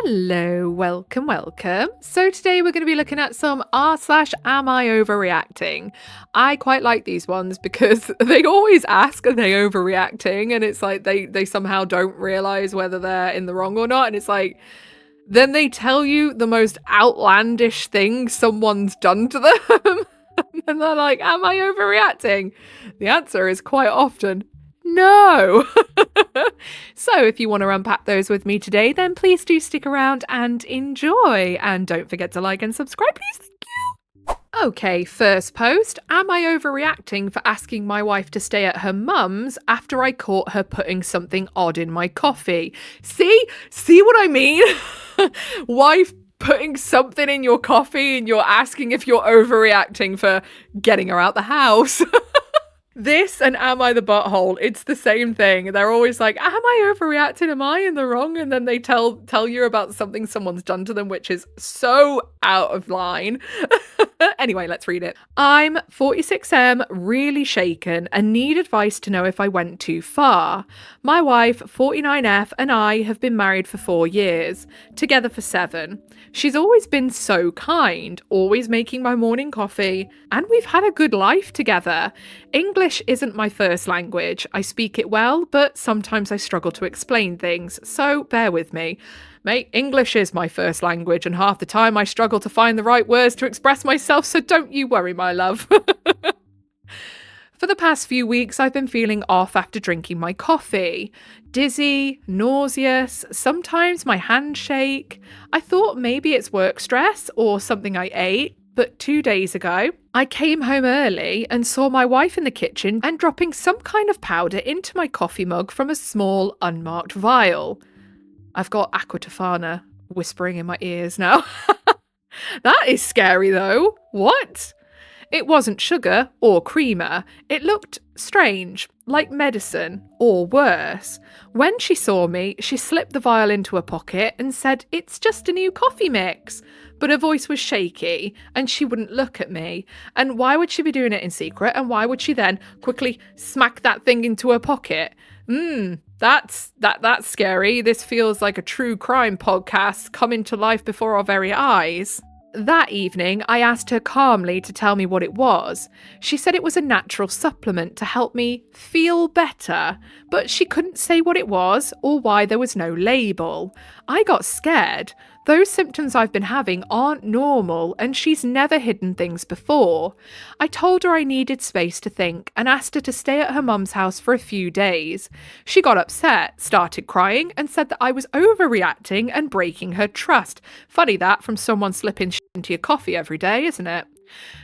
Hello, welcome. So today we're going to be looking at some r/am I overreacting. I quite like these ones because they always ask, are they overreacting? And it's like they somehow don't realize whether they're in the wrong or not. And it's like, then they tell you the most outlandish thing someone's done to them. And they're like, am I overreacting? The answer is quite often, no. So if you want to unpack those with me today, then please do stick around and enjoy. And don't forget to like and subscribe, please. Thank you. Okay, first post. Am I overreacting for asking my wife to stay at her mum's after I caught her putting something odd in my coffee? See what I mean? Wife putting something in your coffee and you're asking if you're overreacting for getting her out the house. This and am I the butthole? It's the same thing. They're always like, am I overreacting? Am I in the wrong? And then they tell you about something someone's done to them, which is so out of line. Anyway, let's read it. I'm 46M, really shaken, and need advice to know if I went too far. My wife, 49F, and I have been married for 4 years, together for 7. She's always been so kind, always making my morning coffee, and we've had a good life together. English isn't my first language. I speak it well, but sometimes I struggle to explain things, so bear with me. Mate, English is my first language, and half the time I struggle to find the right words to express myself, so don't you worry, my love. For the past few weeks, I've been feeling off after drinking my coffee. Dizzy, nauseous, sometimes my hands shake. I thought maybe it's work stress or something I ate, but 2 days ago, I came home early and saw my wife in the kitchen and dropping some kind of powder into my coffee mug from a small, unmarked vial. I've got Aqua Tofana whispering in my ears now. That is scary though. What? It wasn't sugar or creamer. It looked strange, like medicine, or worse. When she saw me, she slipped the vial into her pocket and said, "It's just a new coffee mix." But her voice was shaky and she wouldn't look at me. And why would she be doing it in secret? And why would she then quickly smack that thing into her pocket? That's scary. This feels like a true crime podcast coming to life before our very eyes. That evening, I asked her calmly to tell me what it was. She said it was a natural supplement to help me feel better, but she couldn't say what it was or why there was no label. I got scared. Those symptoms I've been having aren't normal, and she's never hidden things before. I told her I needed space to think and asked her to stay at her mum's house for a few days. She got upset, started crying, and said that I was overreacting and breaking her trust. Funny that from someone slipping shit into your coffee every day, isn't it?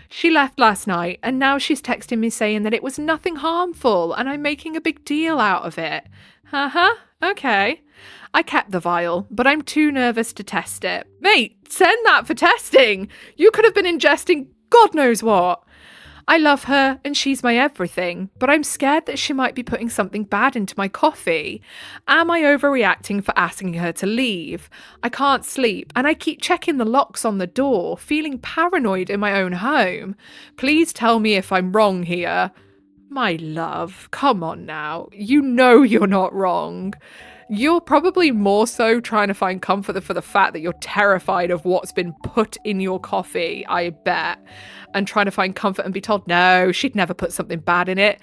She left last night, and now she's texting me saying that it was nothing harmful and I'm making a big deal out of it. Okay. I kept the vial, but I'm too nervous to test it. Mate, send that for testing. You could have been ingesting God knows what. I love her and she's my everything, but I'm scared that she might be putting something bad into my coffee. Am I overreacting for asking her to leave? I can't sleep and I keep checking the locks on the door, feeling paranoid in my own home. Please tell me if I'm wrong here. My love, come on now. You know you're not wrong. You're probably more so trying to find comfort for the fact that you're terrified of what's been put in your coffee, I bet, and trying to find comfort and be told, no, she'd never put something bad in it.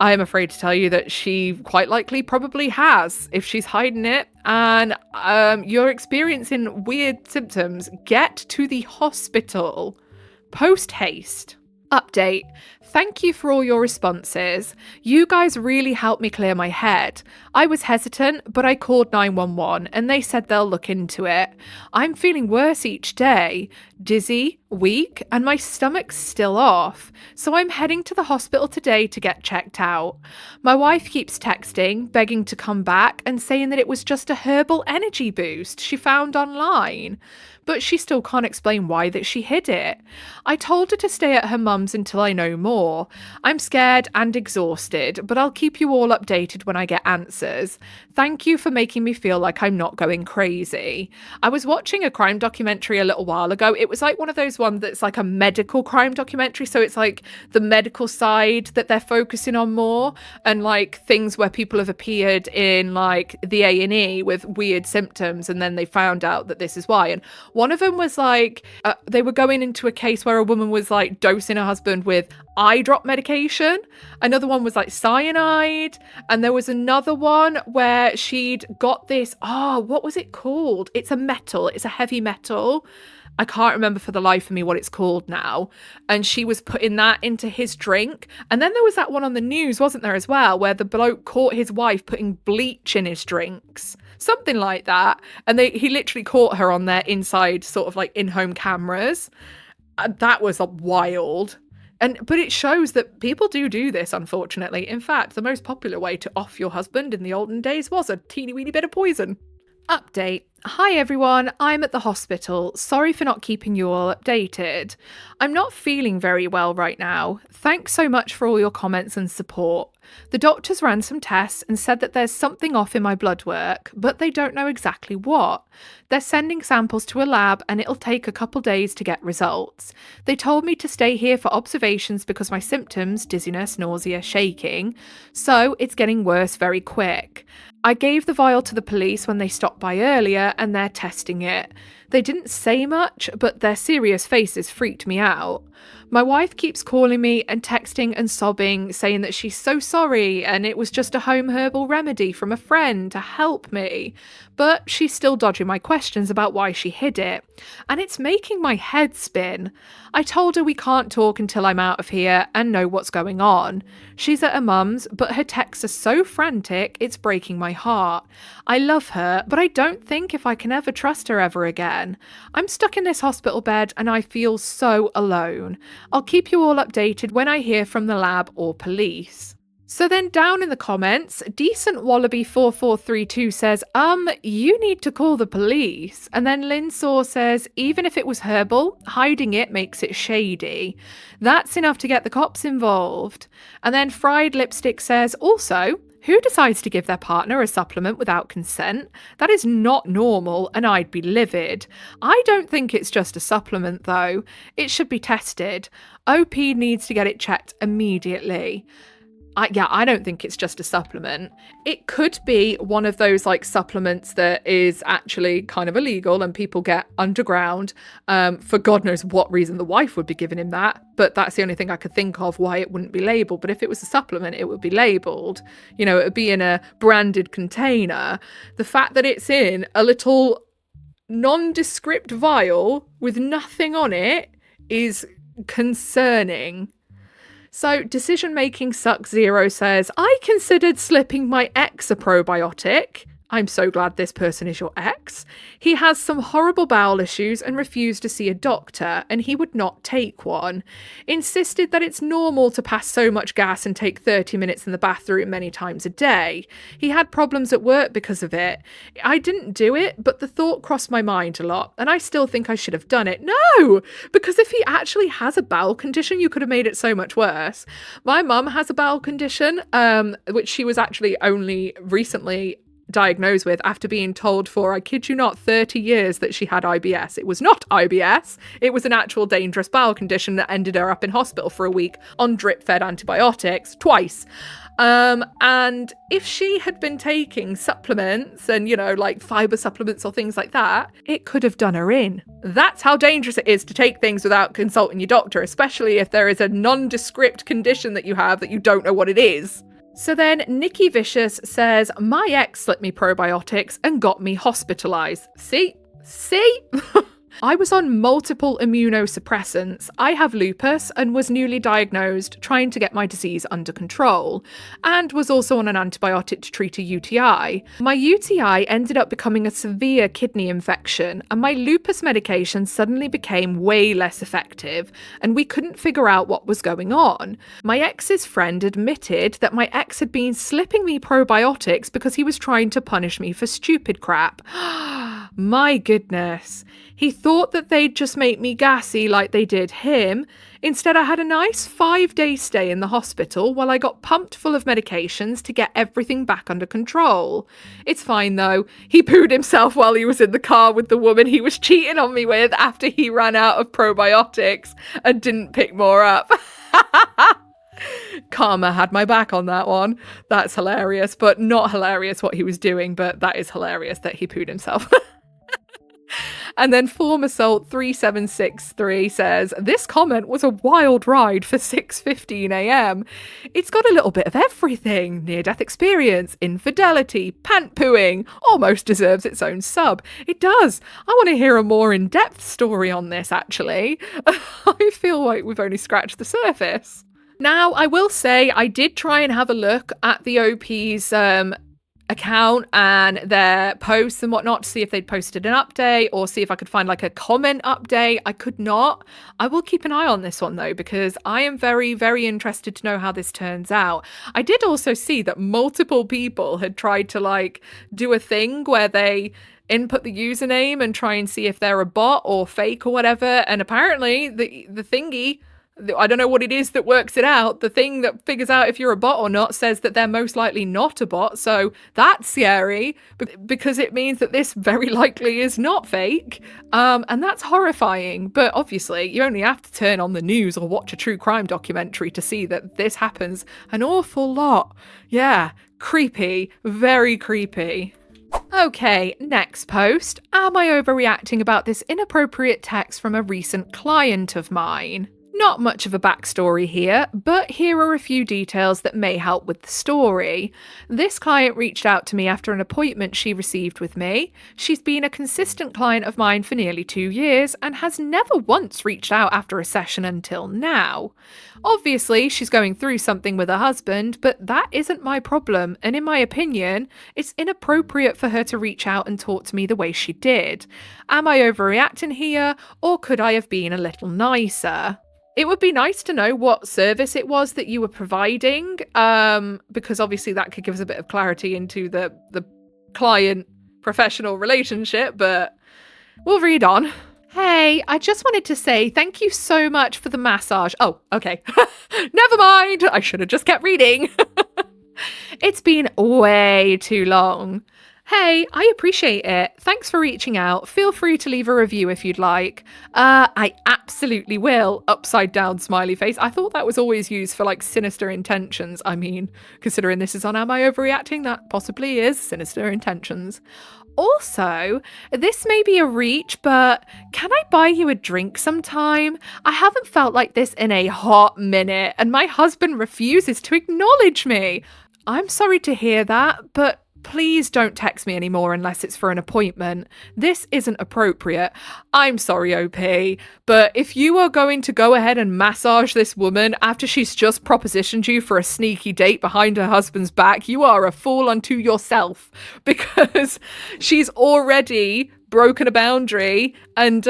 I am afraid to tell you that she quite likely probably has, if she's hiding it, and you're experiencing weird symptoms. Get to the hospital. Post haste. Update. Thank you for all your responses. You guys really helped me clear my head. I was hesitant, but I called 911 and they said they'll look into it. I'm feeling worse each day, dizzy, weak, and my stomach's still off. So I'm heading to the hospital today to get checked out. My wife keeps texting, begging to come back and saying that it was just a herbal energy boost she found online. But she still can't explain why that she hid it. I told her to stay at her mum's mums until I know more. I'm scared and exhausted, but I'll keep you all updated when I get answers. Thank you for making me feel like I'm not going crazy. I was watching a crime documentary a little while ago. It was like one of those ones that's like a medical crime documentary. So it's like the medical side that they're focusing on more, and like things where people have appeared in like the A&E with weird symptoms, and then they found out that this is why. And one of them was like they were going into a case where a woman was like dosing her husband with eye drop medication. Another one was like cyanide, and there was another one where she'd got this, what was it called? It's a heavy metal. I can't remember for the life of me what it's called now. And she was putting that into his drink. And then there was that one on the news, wasn't there, as well, where the bloke caught his wife putting bleach in his drinks. Something like that. And he literally caught her on their inside sort of like in-home cameras. That was wild. But it shows that people do this, unfortunately. In fact, the most popular way to off your husband in the olden days was a teeny weeny bit of poison. Update. Hi everyone, I'm at the hospital. Sorry for not keeping you all updated. I'm not feeling very well right now. Thanks so much for all your comments and support. The doctors ran some tests and said that there's something off in my blood work, but they don't know exactly what. They're sending samples to a lab and it'll take a couple days to get results. They told me to stay here for observations because my symptoms, dizziness, nausea, shaking, so it's getting worse very quick. I gave the vial to the police when they stopped by earlier and they're testing it. They didn't say much, but their serious faces freaked me out. My wife keeps calling me and texting and sobbing, saying that she's so sorry and it was just a home herbal remedy from a friend to help me. But she's still dodging my questions about why she hid it. And it's making my head spin. I told her we can't talk until I'm out of here and know what's going on. She's at her mum's, but her texts are so frantic, it's breaking my heart. I love her, but I don't think if I can ever trust her ever again. I'm stuck in this hospital bed and I feel so alone. I'll keep you all updated when I hear from the lab or police. So then down in the comments, Decent Wallaby 4432 says, you need to call the police. And then Linsaw says, even if it was herbal, hiding it makes it shady. That's enough to get the cops involved. And then Fried Lipstick says, also, who decides to give their partner a supplement without consent? That is not normal, and I'd be livid. I don't think it's just a supplement, though. It should be tested. OP needs to get it checked immediately. I don't think it's just a supplement. It could be one of those like supplements that is actually kind of illegal and people get underground for God knows what reason. The wife would be giving him that, but that's the only thing I could think of why it wouldn't be labelled. But if it was a supplement, it would be labelled. You know, it would be in a branded container. The fact that it's in a little nondescript vial with nothing on it is concerning. So Decision Making Sucks Zero says, I considered slipping my ex a probiotic. I'm so glad this person is your ex. He has some horrible bowel issues and refused to see a doctor, and he would not take one. Insisted that it's normal to pass so much gas and take 30 minutes in the bathroom many times a day. He had problems at work because of it. I didn't do it, but the thought crossed my mind a lot, and I still think I should have done it. No! Because if he actually has a bowel condition, you could have made it so much worse. My mum has a bowel condition, which she was actually only recently diagnosed with after being told for, I kid you not, 30 years that she had IBS. It was not IBS. It was an actual dangerous bowel condition that ended her up in hospital for a week on drip-fed antibiotics twice. And if she had been taking supplements and, you know, like fiber supplements or things like that, it could have done her in. That's how dangerous it is to take things without consulting your doctor, especially if there is a nondescript condition that you have that you don't know what it is. So then Nikki Vicious says, my ex slipped me probiotics and got me hospitalised. See? I was on multiple immunosuppressants. I have lupus and was newly diagnosed, trying to get my disease under control, and was also on an antibiotic to treat a UTI. My UTI ended up becoming a severe kidney infection, and my lupus medication suddenly became way less effective, and we couldn't figure out what was going on. My ex's friend admitted that my ex had been slipping me probiotics because he was trying to punish me for stupid crap. My goodness. He thought that they'd just make me gassy like they did him. Instead, I had a nice 5-day stay in the hospital while I got pumped full of medications to get everything back under control. It's fine though. He pooed himself while he was in the car with the woman he was cheating on me with after he ran out of probiotics and didn't pick more up. Karma had my back on that one. That's hilarious, but not hilarious what he was doing, but that is hilarious that he pooed himself. And then Form Assault 3763 says, this comment was a wild ride for 6:15 a.m. It's got a little bit of everything. Near-death experience, infidelity, pant pooing. Almost deserves its own sub. It does. I want to hear a more in-depth story on this, actually. I feel like we've only scratched the surface. Now, I will say I did try and have a look at the OP's account and their posts and whatnot to see if they'd posted an update or see if I could find like a comment update. I could not. I will keep an eye on this one though, because I am very, very interested to know how this turns out. I did also see that multiple people had tried to like do a thing where they input the username and try and see if they're a bot or fake or whatever. And apparently the thingy, I don't know what it is that works it out. The thing that figures out if you're a bot or not says that they're most likely not a bot. So that's scary because it means that this very likely is not fake. And that's horrifying. But obviously, you only have to turn on the news or watch a true crime documentary to see that this happens an awful lot. Yeah, creepy, very creepy. Okay, next post. Am I overreacting about this inappropriate text from a recent client of mine? Not much of a backstory here, but here are a few details that may help with the story. This client reached out to me after an appointment she received with me. She's been a consistent client of mine for nearly 2 years and has never once reached out after a session until now. Obviously, she's going through something with her husband, but that isn't my problem, and in my opinion, it's inappropriate for her to reach out and talk to me the way she did. Am I overreacting here, or could I have been a little nicer? It would be nice to know what service it was that you were providing, because obviously that could give us a bit of clarity into the client-professional relationship, but we'll read on. Hey, I just wanted to say thank you so much for the massage. Oh, okay. Never mind. I should have just kept reading. It's been way too long. Hey, I appreciate it. Thanks for reaching out. Feel free to leave a review if you'd like. I absolutely will. Upside down smiley face. I thought that was always used for like sinister intentions. I mean, considering this is on Am I Overreacting, that possibly is sinister intentions. Also, this may be a reach, but can I buy you a drink sometime? I haven't felt like this in a hot minute, and my husband refuses to acknowledge me. I'm sorry to hear that, but please don't text me anymore unless it's for an appointment. This isn't appropriate. I'm sorry, OP, but if you are going to go ahead and massage this woman after she's just propositioned you for a sneaky date behind her husband's back, you are a fool unto yourself, because she's already broken a boundary and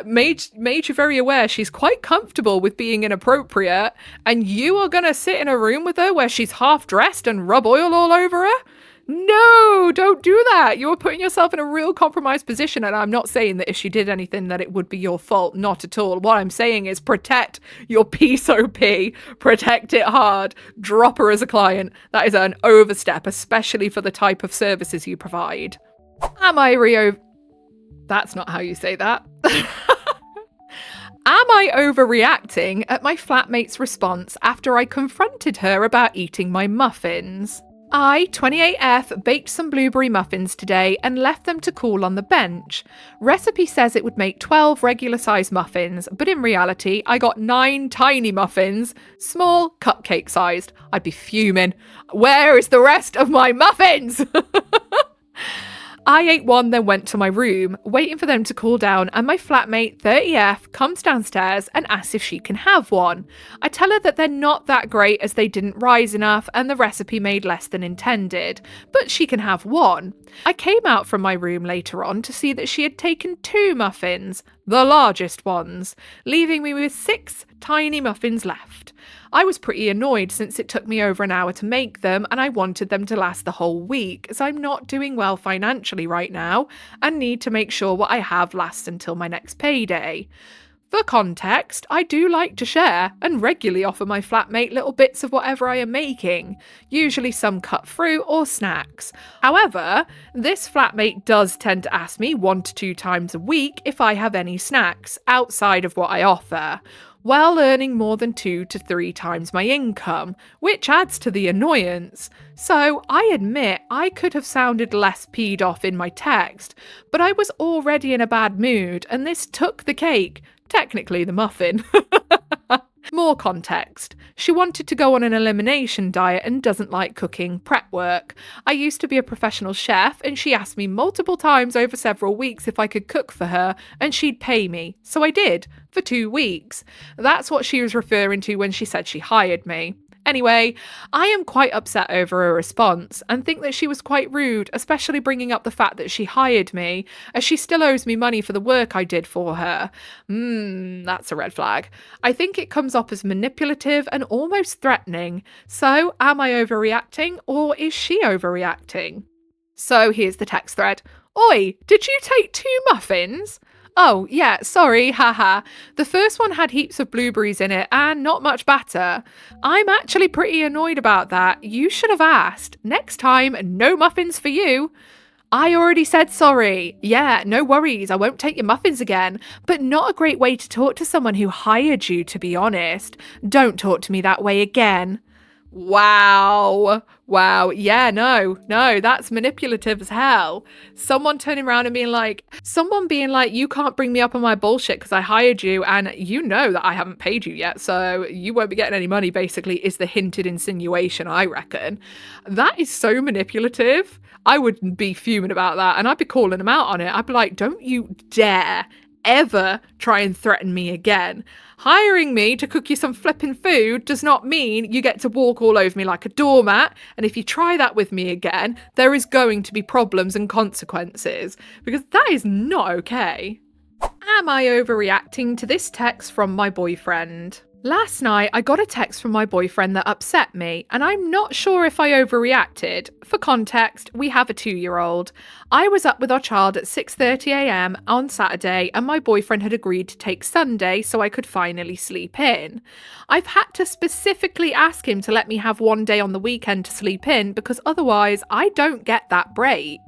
made you very aware she's quite comfortable with being inappropriate, and you are going to sit in a room with her where she's half dressed and rub oil all over her? No, don't do that. You're putting yourself in a real compromised position, and I'm not saying that if she did anything that it would be your fault. Not at all. What I'm saying is protect your peace, OP. Protect it hard. Drop her as a client. That is an overstep, especially for the type of services you provide. That's not how you say that. Am I overreacting at my flatmate's response after I confronted her about eating my muffins? I, 28F, baked some blueberry muffins today and left them to cool on the bench. Recipe says it would make 12 regular-sized muffins, but in reality, I got 9 tiny muffins, small, cupcake-sized. I'd be fuming. Where is the rest of my muffins? I ate one, then went to my room, waiting for them to cool down, and my flatmate, 30F, comes downstairs and asks if she can have one. I tell her that they're not that great as they didn't rise enough and the recipe made less than intended, but she can have one. I came out from my room later on to see that she had taken 2 muffins, the largest ones, leaving me with 6 tiny muffins left. I was pretty annoyed since it took me over an hour to make them and I wanted them to last the whole week as I'm not doing well financially right now and need to make sure what I have lasts until my next payday. For context, I do like to share and regularly offer my flatmate little bits of whatever I am making, usually some cut fruit or snacks. However, this flatmate does tend to ask me 1 to 2 times a week if I have any snacks outside of what I offer, while earning more than 2 to 3 times my income, which adds to the annoyance. So I admit I could have sounded less peed off in my text, but I was already in a bad mood and this took the cake. Technically the muffin. More context. She wanted to go on an elimination diet and doesn't like cooking prep work. I used to be a professional chef and she asked me multiple times over several weeks if I could cook for her and she'd pay me. So I did, for 2 weeks. That's what she was referring to when she said she hired me. Anyway, I am quite upset over her response and think that she was quite rude, especially bringing up the fact that she hired me, as she still owes me money for the work I did for her. That's a red flag. I think it comes off as manipulative and almost threatening. So, am I overreacting or is she overreacting? So, here's the text thread. Oi, did you take 2 muffins? Oh, yeah, sorry, haha. The first one had heaps of blueberries in it and not much batter. I'm actually pretty annoyed about that. You should have asked. Next time, no muffins for you. I already said sorry. Yeah, no worries, I won't take your muffins again. But not a great way to talk to someone who hired you, to be honest. Don't talk to me that way again. Wow. Yeah, no, that's manipulative as hell. Someone turning around and being like, you can't bring me up on my bullshit because I hired you and you know that I haven't paid you yet, so you won't be getting any money, basically, is the hinted insinuation, I reckon. That is so manipulative. I would be fuming about that and I'd be calling them out on it. I'd be like, don't you dare ever try and threaten me again. Hiring me to cook you some flipping food does not mean you get to walk all over me like a doormat, and if you try that with me again, there is going to be problems and consequences, because that is not okay. Am I overreacting to this text from my boyfriend? Last night, I got a text from my boyfriend that upset me, and I'm not sure if I overreacted. For context, we have a 2-year-old. I was up with our child at 6:30 a.m. on Saturday, and my boyfriend had agreed to take Sunday so I could finally sleep in. I've had to specifically ask him to let me have 1 day on the weekend to sleep in because otherwise I don't get that break.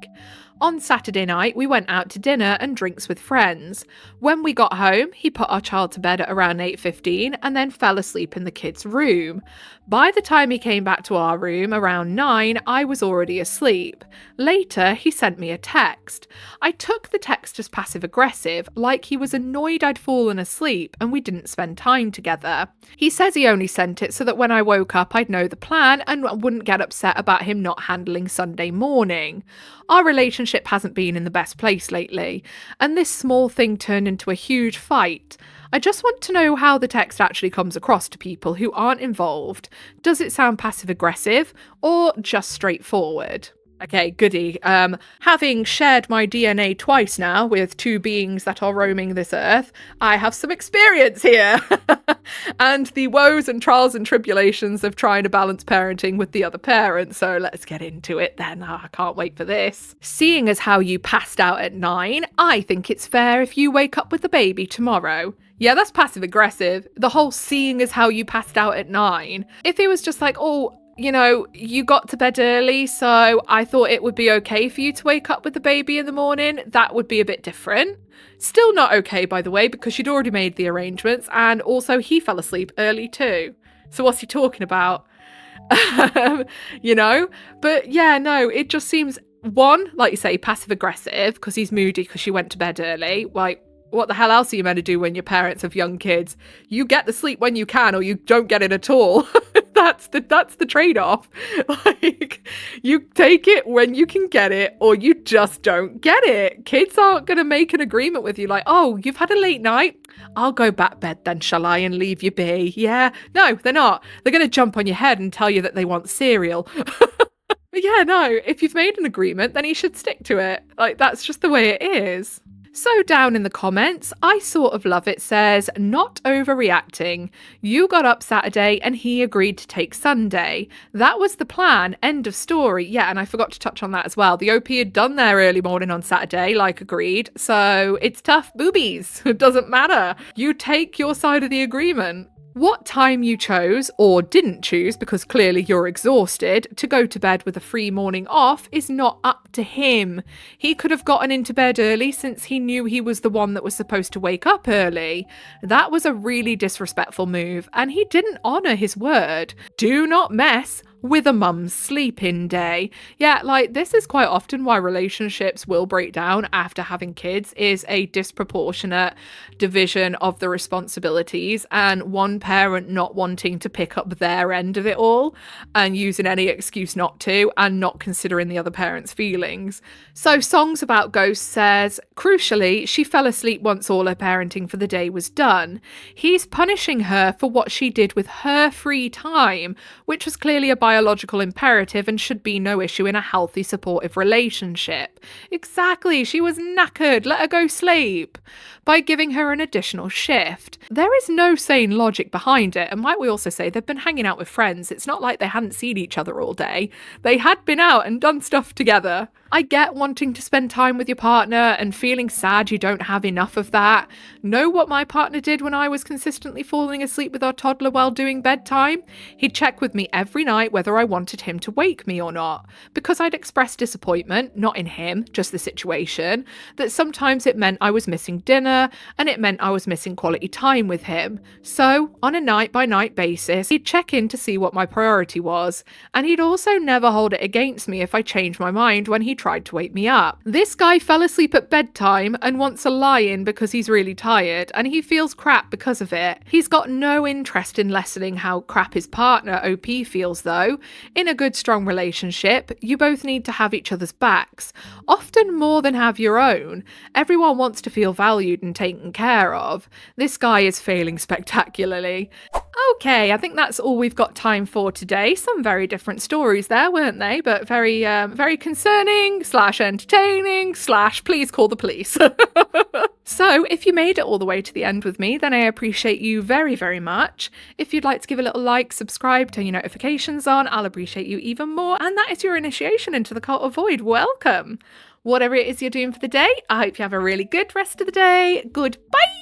On Saturday night, we went out to dinner and drinks with friends. When we got home, he put our child to bed at around 8:15 and then fell asleep in the kids' room. By the time he came back to our room around 9, I was already asleep. Later, he sent me a text. I took the text as passive-aggressive, like he was annoyed I'd fallen asleep and we didn't spend time together. He says he only sent it so that when I woke up, I'd know the plan and wouldn't get upset about him not handling Sunday morning. Our relationship hasn't been in the best place lately, and this small thing turned into a huge fight. I just want to know how the text actually comes across to people who aren't involved. Does it sound passive-aggressive or just straightforward? Okay, goody. Having shared my DNA twice now with 2 beings that are roaming this earth, I have some experience here. And the woes and trials and tribulations of trying to balance parenting with the other parent. So let's get into it then. Oh, I can't wait for this. Seeing as how you passed out at 9, I think it's fair if you wake up with the baby tomorrow. Yeah, that's passive aggressive. The whole seeing as how you passed out at 9. If it was just like, oh, you know, you got to bed early, so I thought it would be okay for you to wake up with the baby in the morning, that would be a bit different. Still not okay, by the way, because you'd already made the arrangements, and also he fell asleep early too. So what's he talking about? You know? But yeah, no, it just seems, one, like you say, passive aggressive, because he's moody because she went to bed early. Like, what the hell else are you meant to do when you're parents of young kids? You get the sleep when you can, or you don't get it at all. That's the trade-off. Like, you take it when you can get it, or you just don't get it. Kids aren't going to make an agreement with you like, oh, you've had a late night. I'll go back bed then, shall I, and leave you be. Yeah. No, they're not. They're going to jump on your head and tell you that they want cereal. But yeah, no, if you've made an agreement, then you should stick to it. Like, that's just the way it is. So down in the comments, I sort of love it says, not overreacting. You got up Saturday and he agreed to take Sunday. That was the plan. End of story. Yeah, and I forgot to touch on that as well. The OP had done their early morning on Saturday, like agreed. So it's tough boobies. It doesn't matter. You take your side of the agreement. What time you chose, or didn't choose because clearly you're exhausted, to go to bed with a free morning off is not up to him. He could have gotten into bed early since he knew he was the one that was supposed to wake up early. That was a really disrespectful move, and he didn't honour his word. Do not mess with a mum's sleep-in day. Yeah, like this is quite often why relationships will break down after having kids, is a disproportionate division of the responsibilities and one parent not wanting to pick up their end of it all and using any excuse not to and not considering the other parent's feelings. So Songs About Ghosts says, crucially, she fell asleep once all her parenting for the day was done. He's punishing her for what she did with her free time, which was clearly a biological imperative and should be no issue in a healthy, supportive relationship. Exactly, she was knackered, let her go sleep. By giving her an additional shift. There is no sane logic behind it, and might we also say they've been hanging out with friends. It's not like they hadn't seen each other all day. They had been out and done stuff together. I get wanting to spend time with your partner and feeling sad you don't have enough of that. Know what my partner did when I was consistently falling asleep with our toddler while doing bedtime? He'd check with me every night whether I wanted him to wake me or not, because I'd express disappointment, not in him, just the situation, that sometimes it meant I was missing dinner and it meant I was missing quality time with him. So, on a night-by-night basis, he'd check in to see what my priority was, and he'd also never hold it against me if I changed my mind when he tried to wake me up. This guy fell asleep at bedtime and wants a lie-in because he's really tired, and he feels crap because of it. He's got no interest in lessening how crap his partner, OP, feels though. In a good, strong relationship, you both need to have each other's backs, often more than have your own. Everyone wants to feel valued and taken care of. This guy is failing spectacularly. Okay, I think that's all we've got time for today. Some very different stories there, weren't they? But very, very concerning / entertaining / please call the police. So if you made it all the way to the end with me, then I appreciate you very, very much. If you'd like to give a little like, subscribe, turn your notifications on, I'll appreciate you even more. And that is your initiation into the Cult of Void. Welcome. Whatever it is you're doing for the day, I hope you have a really good rest of the day. Goodbye.